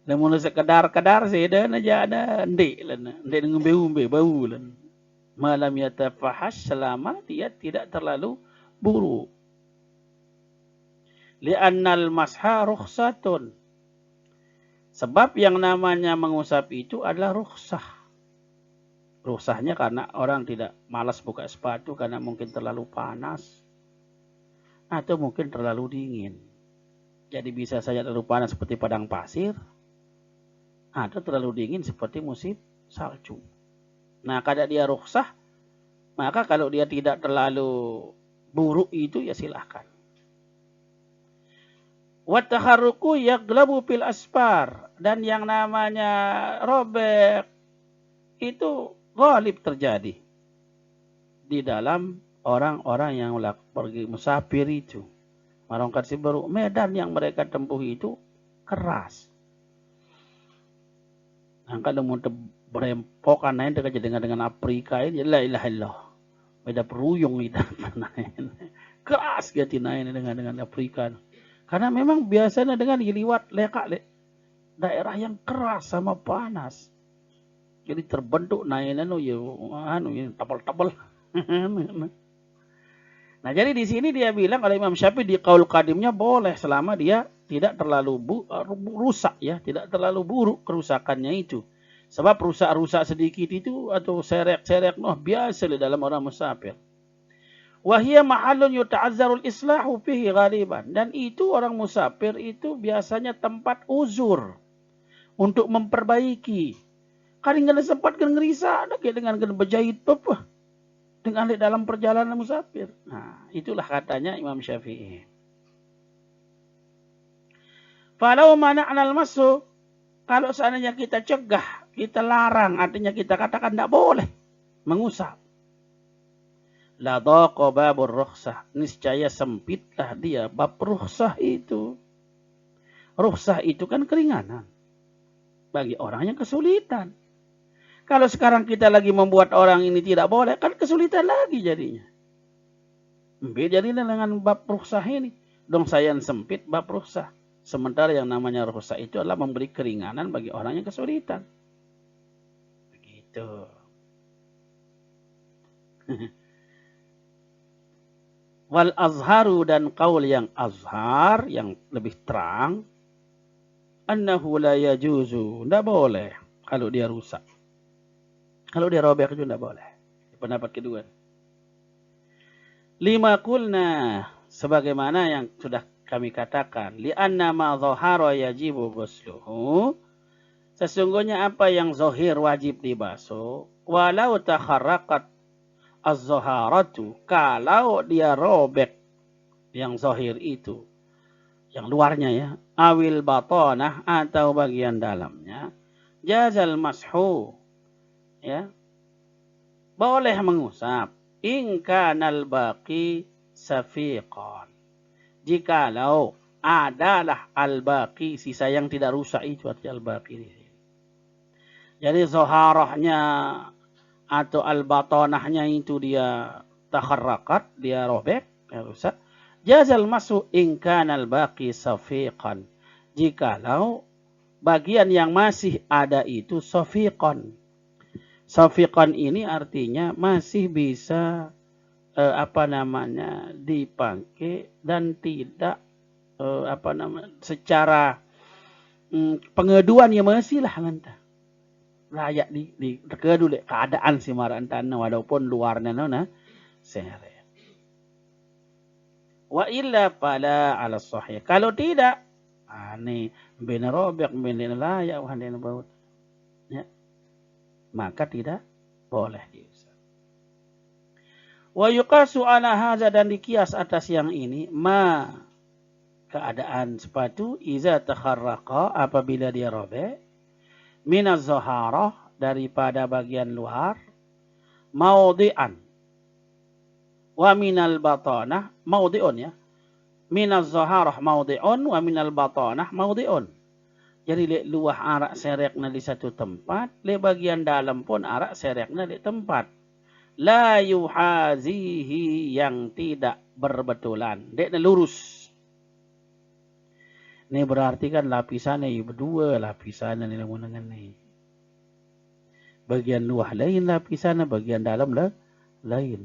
lamun sekedar sedan aja ada ndek ngombe bau lan. Malam yatafahash, selama dia tidak terlalu buruk. Li'annal masha rukhsatun, sebab yang namanya mengusap itu adalah rukhsah. Rukhsahnya karena orang tidak malas buka sepatu karena mungkin terlalu panas atau mungkin terlalu dingin. Jadi bisa saja terlalu panas seperti padang pasir atau terlalu dingin seperti musim salju. Nah, kada dia rukhsah, maka kalau dia tidak terlalu buruk itu ya silahkan. Wa takharruku yaglabu fil asfar, dan yang namanya robek itu ghalib terjadi di dalam orang-orang yang pergi musafir itu. Marongkat si baru medan yang mereka tempuh itu keras. Nah, kalau mau berempokan nain dengan Afrika ini la ilaha illallah. Beda peruyung itu nain. Keras gitu nain dengan Afrika. Karena memang biasanya dengan liwat lekak daerah yang keras sama panas. Jadi terbentuk nainnya tabel-tabel. Nah, jadi di sini dia bilang oleh Imam Syafi'i di qaul qadimnya boleh selama dia tidak terlalu rusak ya, tidak terlalu buruk kerusakannya itu. Sebab rusak-rusak sedikit itu atau serek-serek biasa di dalam orang musafir. Wahia mahallun yuta'azzarul islahu fihi ghaliban, dan itu orang musafir itu biasanya tempat uzur untuk memperbaiki. Kadang sempat ngerisa ada dengan berjahit apa dengan dalam perjalanan musafir. Nah, itulah katanya Imam Syafi'i. Falau mana'nal masu, kalau seandainya kita cegah, kita larang, artinya kita katakan tidak boleh mengusap. La dhaqa babur rukhsah, niscaya sempitlah dia bab rukhsah itu. Rukhsah itu kan keringanan bagi orang yang kesulitan. Kalau sekarang kita lagi membuat orang ini tidak boleh, kan kesulitan lagi jadinya. Beda dengan bab rukhsah ini. Dong saya sempit bab rukhsah. Sementara yang namanya rukhsah itu adalah memberi keringanan bagi orang yang kesulitan. Begitu. Wal azharu, dan qaul yang azhar, yang lebih terang, annahu la yajuzu, tidak boleh kalau dia rusak. Kalau dia robek itu tidak boleh. Pendapat kedua. Lima kulna, sebagaimana yang sudah kami katakan, li'anna ma dhahara yajibu ghusluhu, sesungguhnya apa yang zahir wajib dibasuh, walau takharraqat az-zaharatu, kalau dia robek yang zahir itu, yang luarnya ya, awil batanah, atau bagian dalamnya, jazal mashu, ya, boleh mengusap, in kanal baqi safiqan, jikalau adalah al-baqi, sisa yang tidak rusak itu artinya al-baqi di sini. Jadi zaharahnya atau al-batanahnya itu dia takharraqat, dia robek, ya rusak. Jazal masu in kanal baqi safiqan, jikalau bagian yang masih ada itu safiqan. Safiqan ini artinya masih bisa dipakai dan tidak secara pengeduan ya masih lah lantah. Layak di kedua keadaan si marantana walaupun luarnya nona seret. Wa illa fala ala sahih. Kalau tidak, ini benar robek, benar layak, benar baut, ya, maka tidak boleh diusap. Wa yuqasu ala hadza, dan dikias atas yang ini, keadaan sepatu iza takharraqa, apabila dia robek, minaz zaharah, daripada bagian luar, maudhi'an, wa minal batanah maudhi'un, ya. Minaz zaharah maudhi'un wa minal batanah maudhi'un. Jadi le luah arak serekna di satu tempat, le bagian dalam pun arak serekna di tempat. La yuhazihi, yang tidak berbetulan. Dekna lurus. Ini berarti kan lapisannya berdua, lapisannya ni lamun dengan ni. Bagian luah lain lapisannya, bagian dalam lain.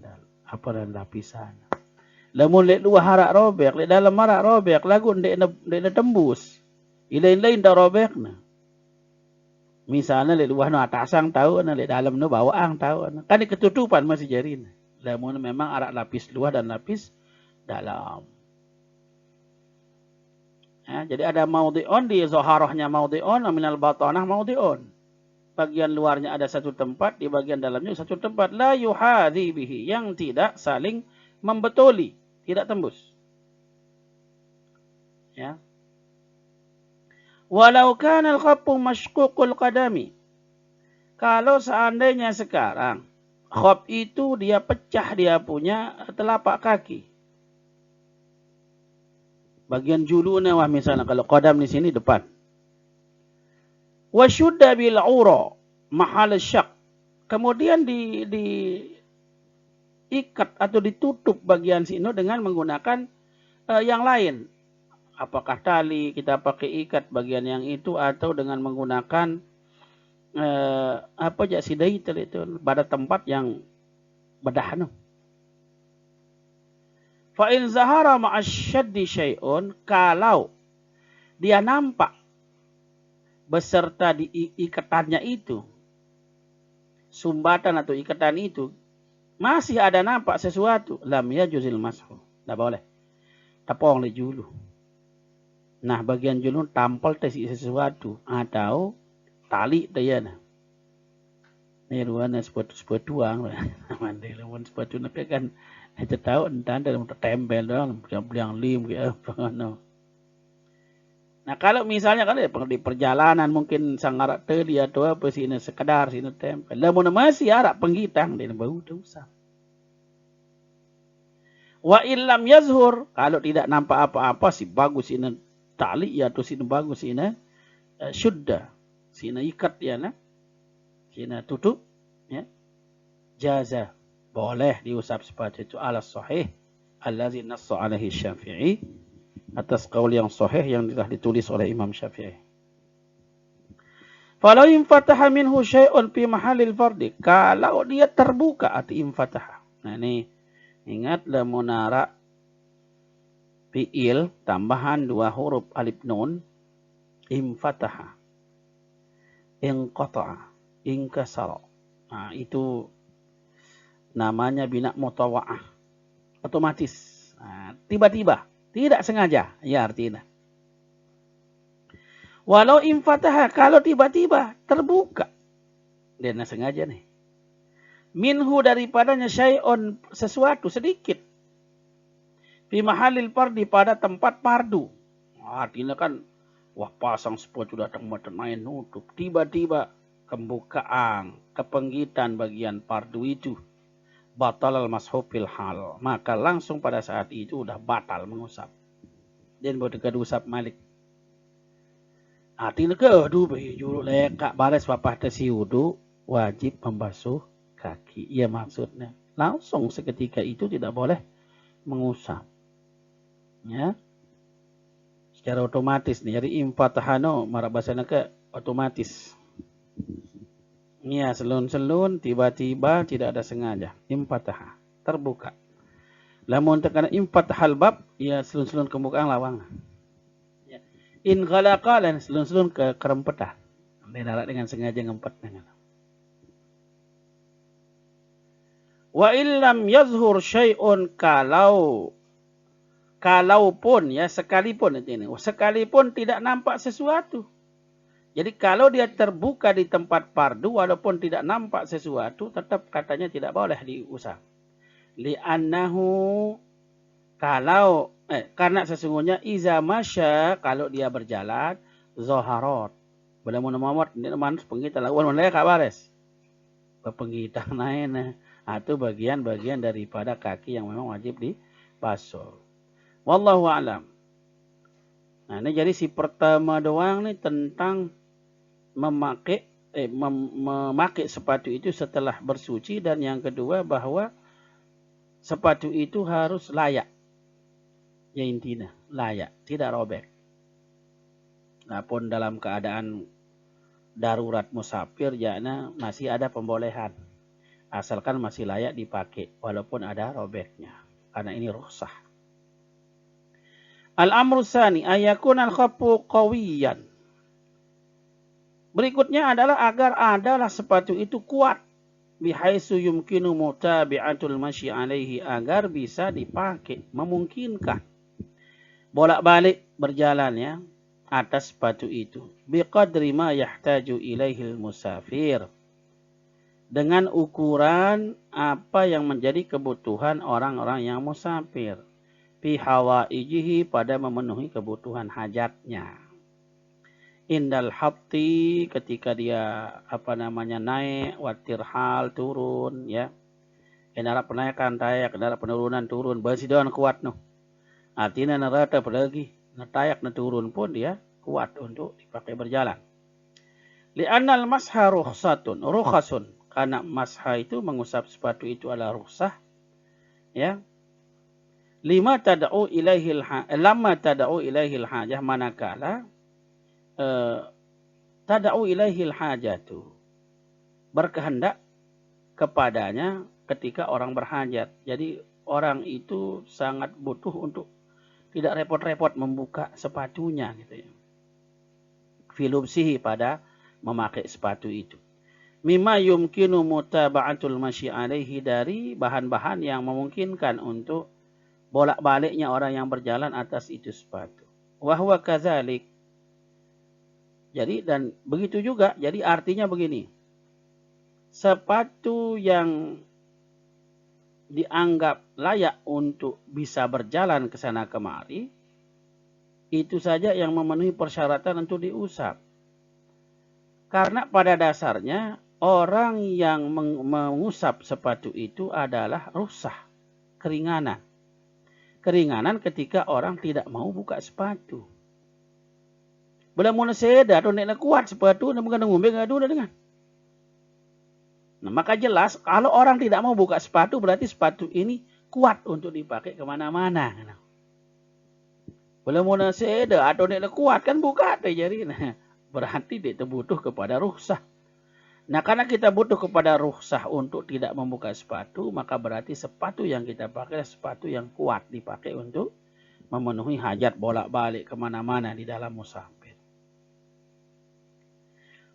Apa dan lapisan? Lamun lek luah harak robek, lek dalam harak robek, lagu ndek tembus. Ilain-lain dah robek na. Misalnya lek luah no atasang tahu na, lek dalam no bawaan tahu na. Kan ketutupan masih jari na. Lamun memang harak lapis luah dan lapis dalam. Ya, jadi ada maudhi'un, di zaharahnya maudhi'un, minal batanah maudhi'un. Bagian luarnya ada satu tempat, di bagian dalamnya satu tempat. La yuhadhi bihi, yang tidak saling membetuli, tidak tembus. Ya. Walau kana al-khaffu mashququl qadami. Kalau seandainya sekarang khaf itu dia pecah, dia punya telapak kaki. Bagian julunya, wah misalnya kalau qadam di sini depan. Wa syudda bil ura mahal syak. Kemudian ikat atau ditutup bagian sini dengan menggunakan yang lain. Apakah tali kita pakai ikat bagian yang itu, atau dengan menggunakan sidai itu pada tempat yang bedah no. Fa in zahara ma'asyaddi syai'un, kalau dia nampak beserta di ikatannya itu, sumbatan atau ikatan itu, masih ada nampak sesuatu, lam yajuzil mashu, tidak boleh. Tapong le julu. Nah, bagian julu tampal tesi sesuatu, atau tali dia na. Ni ruana sepatu ang lah. Mandai lawan sepatu nak kan kita tahu entan dalam tempel doang, yang lim ke apa no. Nah, kalau misalnya kan di perjalanan mungkin sangarak teli atau apa sini sekedar sini tempel. Lamun masih arak penggitang dia bau dosa. Wa illam yazhur, kalau tidak nampak apa-apa si bagus ini tali ya, atau sini bagus ini syudda, sini ikat ya na, sini tutup ya, jaza, boleh diusap sepatu itu ala sahih allazi nassa alaihi Syafi'i, atas kaul yang sahih yang telah ditulis oleh Imam Syafi'i. Falau infataha minhu syai'un fi mahallil fardi, kalau dia terbuka atau infataha. Nah ini ingatlah munara fi'il tambahan dua huruf alif nun, infataha, inqata'a, inkasara. Nah, itu namanya bina mutawa'ah, otomatis. Nah, tiba-tiba, tidak sengaja, ya artinya. Walau infataha, kalau tiba-tiba terbuka, dia nak sengaja nih. Minhu, daripadanya syai'un, sesuatu sedikit. Fi mahalil fardi, pada tempat pardu. Artinya kan, wah pasang sepatu datang main nutup. Tiba-tiba pembukaan, kepenggitan bagian pardu itu. Batal al-mashufil hal. Maka langsung pada saat itu udah batal mengusap. Dan boleh usap malik. Artinya aduh juru lekak baris papah tesi wudu, wajib membasuh kaki. Iya maksudnya. Langsung seketika itu tidak boleh mengusap. Ya. Secara otomatis nih. Jadi imfatahano marabasana ke otomatis. Ya, selun-selun tiba-tiba tidak ada sengaja. Imfataha, terbuka. Lamun terkena imfatahal bab, ya selun-selun kebukaan lawang. Ya. In ghalaqa, dan selun-selun ke kerempetan. Dia dengan sengaja ngempet dengan. Wa illam yazhur syai'un, kalaupun ya sekalipun ini, sekalipun tidak nampak sesuatu. Jadi kalau dia terbuka di tempat pardu walaupun tidak nampak sesuatu, tetap katanya tidak boleh diusap. Li'annahu karena sesungguhnya iza masya kalau dia berjalan zaharat. Bila mun mamot ini manus penggita lawan mana kabares. Penggita naik itu bagian-bagian daripada kaki yang memang wajib dibasuh. Wallahu a'lam. Nah, ini jadi si pertama doang nih tentang memakai sepatu itu setelah bersuci, dan yang kedua bahwa sepatu itu harus layak. Ya intinya layak, tidak robek. Nah pun dalam keadaan darurat musafir jana masih ada pembolehan. Asalkan masih layak dipakai walaupun ada robeknya. Karena ini rukhsah. Al-amru tsani ayakun al-khaffu qawiyan. Berikutnya adalah agar adalah sepatu itu kuat. Bihaitsu yumkinu mutabi'atul masyi alaihi, agar bisa dipakai, memungkinkan bolak-balik berjalan ya atas sepatu itu. Biqadri ma yahtaju ilaihil musafir, dengan ukuran apa yang menjadi kebutuhan orang-orang yang musafir. Fi hawaijihi, pada memenuhi kebutuhan hajatnya. Indal hatti, ketika dia naik, watirhal turun ya. Kendaraan penaikan tayak, kendaraan penurunan turun, basidoan kuat noh. Artinya nerata apalagi netayak turun pun dia kuat untuk dipakai berjalan. Li'annal masha rukhasun, karena masha itu mengusap sepatu itu adalah rukhsah ya. Lama tad'u ilaihil hajah, manakala tad'u ilaihil hajatu, berkehendak kepadanya ketika orang berhajat. Jadi orang itu sangat butuh untuk tidak repot-repot membuka sepatunya gitu ya. Filubsihi, pada memakai sepatu itu. Mimma yumkinu mutaba'atul masyi alaihi, dari bahan-bahan yang memungkinkan untuk bolak-baliknya orang yang berjalan atas itu sepatu. Wa huwa kadzalik. Jadi dan begitu juga. Jadi artinya begini. Sepatu yang dianggap layak untuk bisa berjalan ke sana kemari, itu saja yang memenuhi persyaratan untuk diusap. Karena pada dasarnya orang yang mengusap sepatu itu adalah rukhsah, keringanan. Keringanan ketika orang tidak mau buka sepatu. Bila mau seda atau nak kuat sepatu, nak bukan ngombe ngadu dengan. Nah, maka jelas kalau orang tidak mau buka sepatu, berarti sepatu ini kuat untuk dipakai kemana-mana. Bila mau seda atau nak kuat kan buka jadi. Nah, berarti dia butuh kepada rukhsah. Nah, karena kita butuh kepada rukhsah untuk tidak membuka sepatu, maka berarti sepatu yang kita pakai adalah sepatu yang kuat dipakai untuk memenuhi hajat bolak-balik kemana-mana di dalam musafir.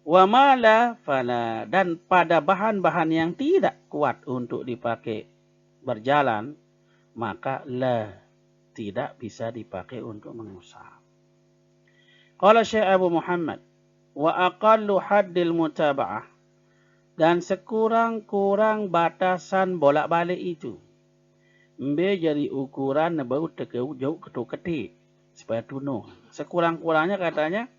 Wa mala fala, dan pada bahan-bahan yang tidak kuat untuk dipakai berjalan, maka la, tidak bisa dipakai untuk mengusap. Qala Syekh Abu Muhammad, wa aqallu haddil mutaba'ah, dan sekurang-kurang batasan bolak-balik itu. Mbe jadi ukuran bau tekeu jauh ketuk-ketik sepatu no. Sekurang-kurangnya katanya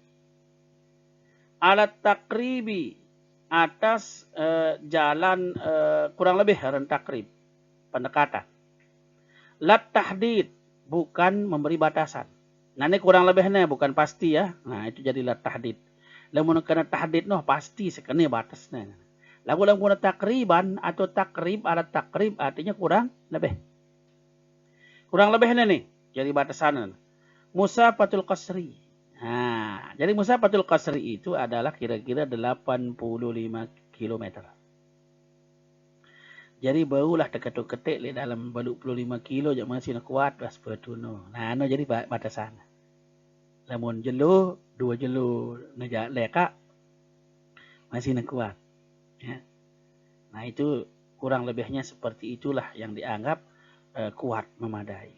alat takribi, atas jalan kurang lebih takrib, pendekatan. Lat tahdid, bukan memberi batasan. Nah ini kurang lebihnya bukan pasti ya. Nah itu jadi lat tahdid. Lamun kena tahdid noh pasti sekene batasnya. Lalu kena takriban atau takrib, alat takrib artinya kurang lebih. Kurang lebihnya nih jadi batasan. Musafatul qasri. Nah, jadi musafatul qasri itu adalah kira-kira 85 km. Jadi barulah terketuk-ketik di dalam 85 kilo jak masih nak kuat pas bertuno. Nah, jadi batasan. Lamun jelu, 2 jelu ngejak leka masih nak kuat. Ya. Nah, itu kurang lebihnya seperti itulah yang dianggap kuat, memadai.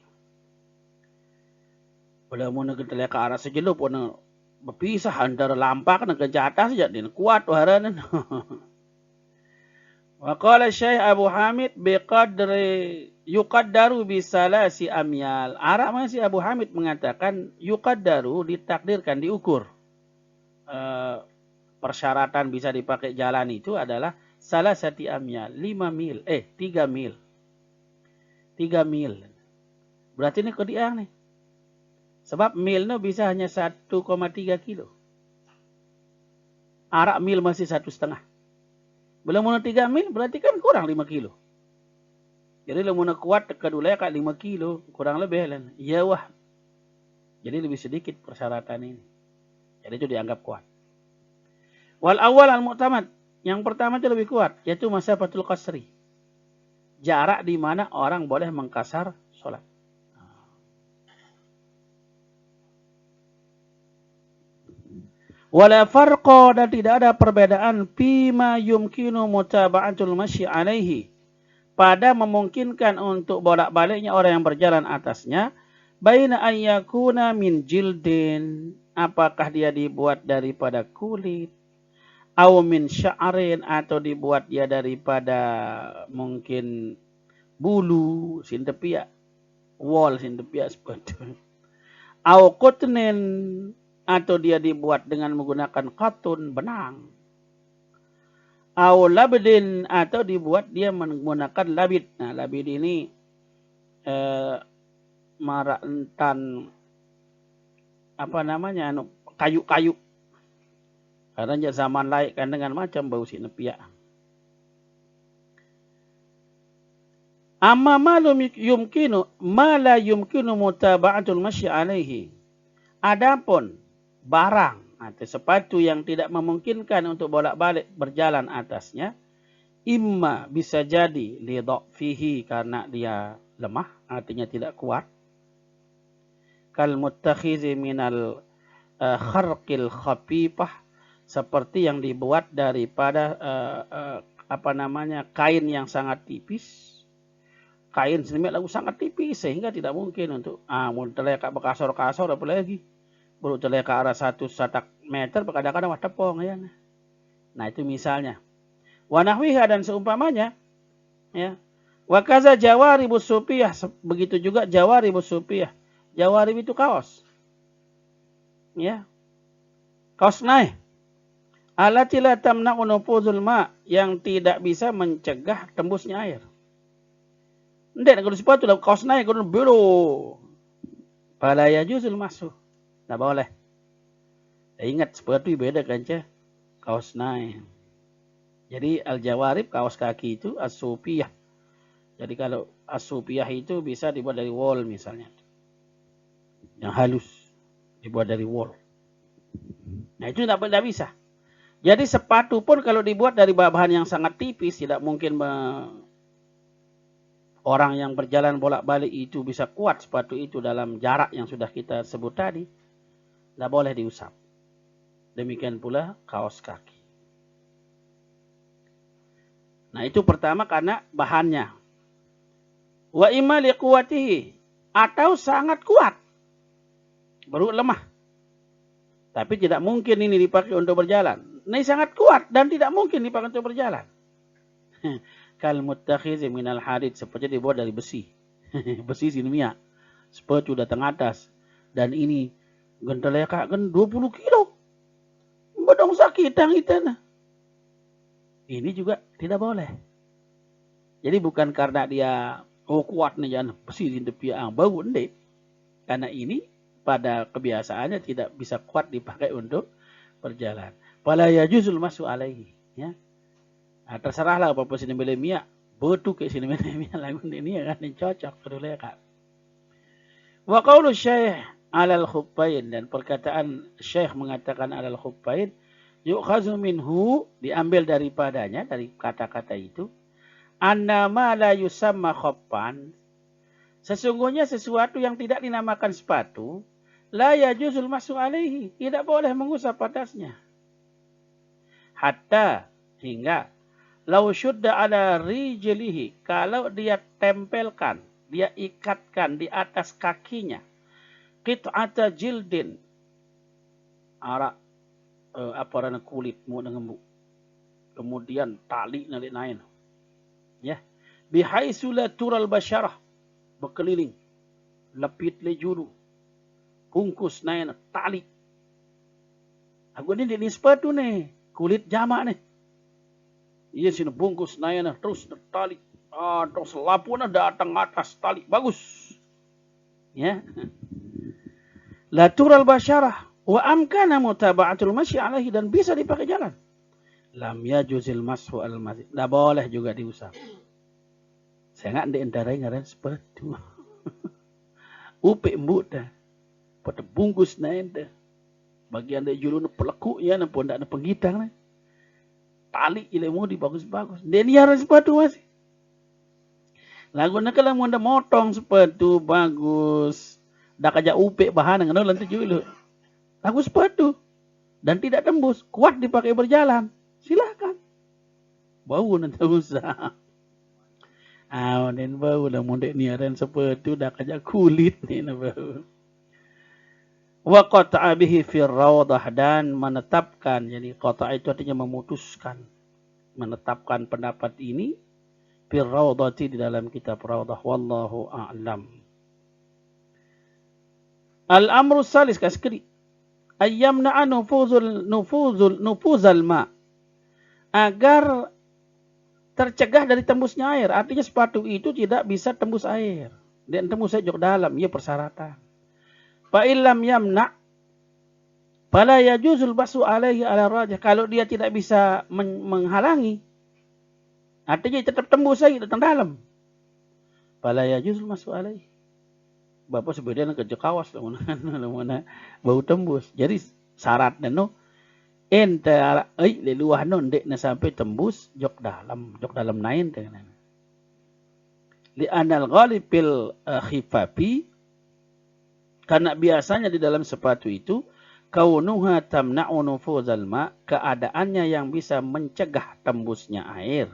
Bila mau nak ke arah sejelu pun berpisah antara lampak dan ke atas saja, dia kuat waranan. Wa qala Syekh Abu Hamid biqadri yuqaddaru bisalasi amyal. Arab masih Abu Hamid mengatakan yuqaddaru ditakdirkan, diukur. Persyaratan bisa dipakai jalan itu adalah salah satu amyal, 3 mil. 3 mil. Berarti ini kodiang nih. Sebab mil itu bisa hanya 1,3 kilo. Arak mil masih 1,5. Belum mau 3 mil berarti kan kurang 5 kilo. Jadi lo mau kuat kedua kak 5 kilo kurang lebih lah. Iya wah. Jadi lebih sedikit persyaratan ini. Jadi itu dianggap kuat. Wal awal al mu'tamad. Yang pertama itu lebih kuat, yaitu masafatul qasri. Jarak di mana orang boleh mengkasar sholat. Wala farqa, dan tidak ada perbedaan fima yumkinu mutaba'atul masyi alaihi, pada memungkinkan untuk bolak-baliknya orang yang berjalan atasnya, baina an yakuna min jildin, apakah dia dibuat daripada kulit, au min sya'rin, atau dibuat dia daripada mungkin bulu sintepia, wol sintepia seperti itu, au qutnin, atau dia dibuat dengan menggunakan katun, benang, au labdin, atau dibuat dia menggunakan labid. Nah, labid ini marantan apa namanya, kayu-kayu. Karena zaman lain kan dengan macam bau sinepia. Amma ma la yumkinu mutaba'atul masyi alaihi. Adapun barang atau sepatu yang tidak memungkinkan untuk bolak-balik berjalan atasnya, imma bisa jadi lidha'fihi, karena dia lemah, artinya tidak kuat, kal muttakhizi minal kharqil khafifah, seperti yang dibuat daripada kain yang sangat tipis. Kain sedemikian lagu sangat tipis sehingga tidak mungkin untuk terlekat bekasor-kasor, apalagi baru terlekat arah 1 meter, kadang-kadang wah tepung ya. Nah itu misalnya. Wa nahwiha, dan seumpamanya, ya. Wa kaza jawaribus supiyah, begitu juga jawaribus supiyah. Jawarib itu kaos. Ya. Kaos naik. Allati la tamna'u nufuzul ma, yang tidak bisa mencegah tembusnya air. Ndek kalau sepatu lah kaos naik kalau belo. Fala yajuzul masuk. Enggak boleh. Ingat sepatu beda kan, kaos naik. Jadi al-jawarib, kaos kaki itu as-supiyah. Jadi kalau as-supiyah itu bisa dibuat dari wol misalnya. Yang halus dibuat dari wol. Nah itu tidak bisa. Jadi sepatu pun kalau dibuat dari bahan yang sangat tipis, tidak mungkin orang yang berjalan bolak-balik itu bisa kuat sepatu itu dalam jarak yang sudah kita sebut tadi. Tidak boleh diusap. Demikian pula kaos kaki. Nah itu pertama karena bahannya. Wa imma liquwatihi, atau sangat kuat, baru lemah. Tapi tidak mungkin ini dipakai untuk berjalan. Ini sangat kuat dan tidak mungkin dipakai untuk berjalan. Kal muttakhizi minal hadid, seperti dibuat dari besi. Besi sinimia. Seperti datang atas. Dan ini genteleka kan 20 kilo. Bedong sakit kita. Ini juga tidak boleh. Jadi bukan karena dia kuat nih jangan besi sinimia bau ndek. Karena ini pada kebiasaannya tidak bisa kuat dipakai untuk berjalan. Fala yajuzul masuk alaihi, ya. Nah, terserahlah apa sini milemia, betul ke sini milemia lagu ini kan cocok kedua kan. Wa qaulu syekh alal khuffain, dan perkataan syekh mengatakan alal khuffain, yu'khazu minhu, diambil daripadanya, dari kata-kata itu, annama la yusamma khuffan, sesungguhnya sesuatu yang tidak dinamakan sepatu, la yajuzul masuk alaihi, tidak boleh mengusap atasnya. Hatta, hingga, lau syudda ala rijlihi, kalau dia tempelkan, dia ikatkan di atas kakinya, qit'ata jildin, arak kulit mu dengan kemudian tali naik. Ya. Bihaitsu la tural basyarah. Berkeliling. Lepit lejuru. Bungkus naik tali. Aku ni sepatu nih. Kulit jamak nih. Iya sini bungkus naik terus tali. Terus lapuna datang atas tali. Bagus. Ya. La tural basyarah. Wa amkana mutaba'atul masyi alaihi. Dan bisa dipakai jalan. Lam yajuzil mashu al-masih. Tidak boleh juga diusap. Saya nggak diantarai ngaran sepatu. Upik embut dah. Pada bungkus na ente. Bagian dari julu na pelekuk ya. Na pun tak ada penggitang na. Tali ilmu di bagus-bagus. Dia ni harus sepatu masih. Lagu na kalau mau ada motong sepatu bagus. Dah kajak upik bahan. Nggak lantai julu. Lagu sepatu. Dan tidak tembus. Kuat dipakai berjalan. Silakan. Bau nanti usah. Dan bau dah mondek ni aran sepatu dah kajak kulit ni na bau. Wa qata'a bihi fir rawdah dan menetapkan, jadi qata'a itu artinya memutuskan, menetapkan pendapat ini fir rawdati di dalam kitab rawdah. Wallahu a'lam. Al-amru salis kaskri ayyamna'a nufuzal ma, agar tercegah dari tembusnya air. Artinya sepatu itu tidak bisa tembus air. Dan tembus air jok dalam, ia persyaratan. Fa illam yamna fala yajuzul basu alaihi ala rajih. Kalau dia tidak bisa menghalangi, artinya tetap tembus air datang dalam. Fala yajuzul basu alaihi. Bapak sebenarnya kerja kawas mana bau tembus. Jadi syaratnya no ente leluah non dek na sampai tembus jok dalam nain dengan li anal ghalibul khifafi, karena biasanya di dalam sepatu itu kaunuha tamna'u nufuzal ma, keadaannya yang bisa mencegah tembusnya air.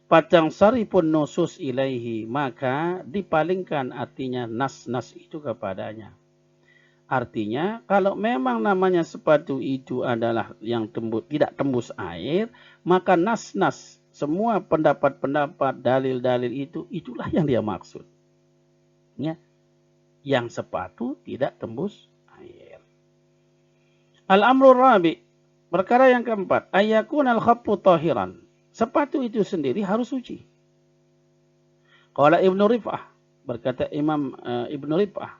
Patang saripun nusus ilaihi, maka dipalingkan artinya nas-nas itu kepadanya. Artinya kalau memang namanya sepatu itu adalah yang tidak tembus air, maka nas-nas, semua pendapat-pendapat, dalil-dalil itulah yang dia maksud. Ya. Yang sepatu tidak tembus air. Al-amru rabi, perkara yang keempat, ayakun al-khaffu tahiran. Sepatu itu sendiri harus suci. Qala Ibnu Rif'ah, berkata Imam Ibnu Rif'ah,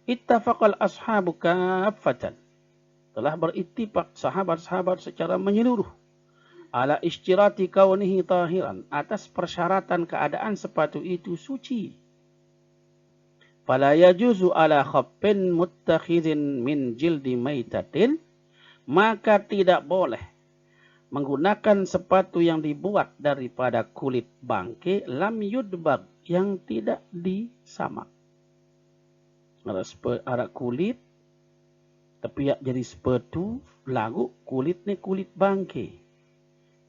ittafaqal ashabu kaffatan, telah berittifaq sahabat-sahabat secara menyeluruh ala istirati kaunihi tahiran, atas persyaratan keadaan sepatu itu suci. Fala yajuzu ala khaffin muttakhidhin min jildi maitatin, maka tidak boleh menggunakan sepatu yang dibuat daripada kulit bangke, lam yudbag, yang tidak disamak. Ada kulit tapi ya jadi sepatu lagu kulit ni kulit bangke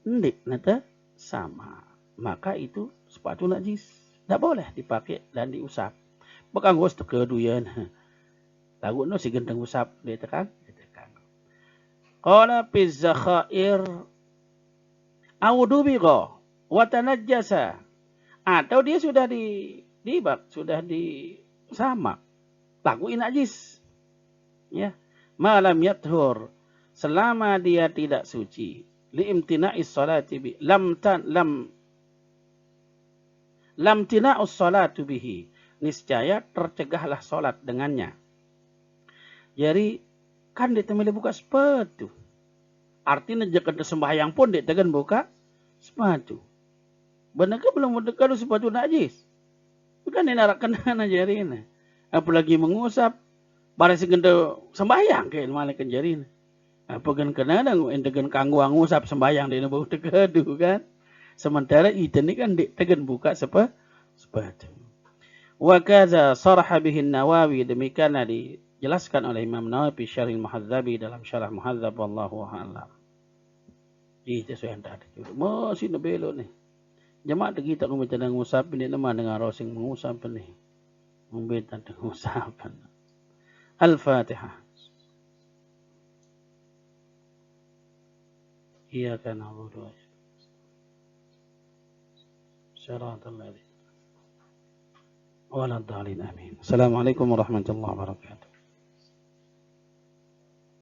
ndik nata sama, maka itu sepatu najis, tidak boleh dipakai dan diusap. Bukan gos tekeduyan lagu no si gendeng usap dia tekan. Qala fi zakhair audubiga wa tanajjasa, atau dia sudah dibak, sudah disamak, lagu najis. Ya, malam yathur, selama dia tidak suci, liimtina'is salati bi lam tina'us salatu bihi, niscaya tercegahlah salat dengannya. Jadi kan dia temele buka sepatu, artinya jika sembahyang pun dia tegan buka sepatu. Benar ke belum mendekat sepatu najis? Bukan dia narak kena jari ini. Apalagi mengusap, barang segenda sembahyang ke malah kenjari ini. Apa kan kena dan entegan kanggo ngusap sembahyang dia bau tegedu kan? Sementara itu ni kan dia tegan buka sepatu. Wa kaza sarha bihi Nawawi, demikianlah dijelaskan oleh Imam Nawawi Syarh Muhadzabi dalam Syarah Muhadzab, wallahu a'lam. Itu yang tadi. Masih nebelo ni. Jemaah kita kung kita ngusap ini naman dengan rosing mengusap ni. Membetan ngusap. Al-Fatihah. Iyyaka na'budu wa صراط الذين ولا الضالين آمين. Assalamualaikum warahmatullahi wabarakatuh.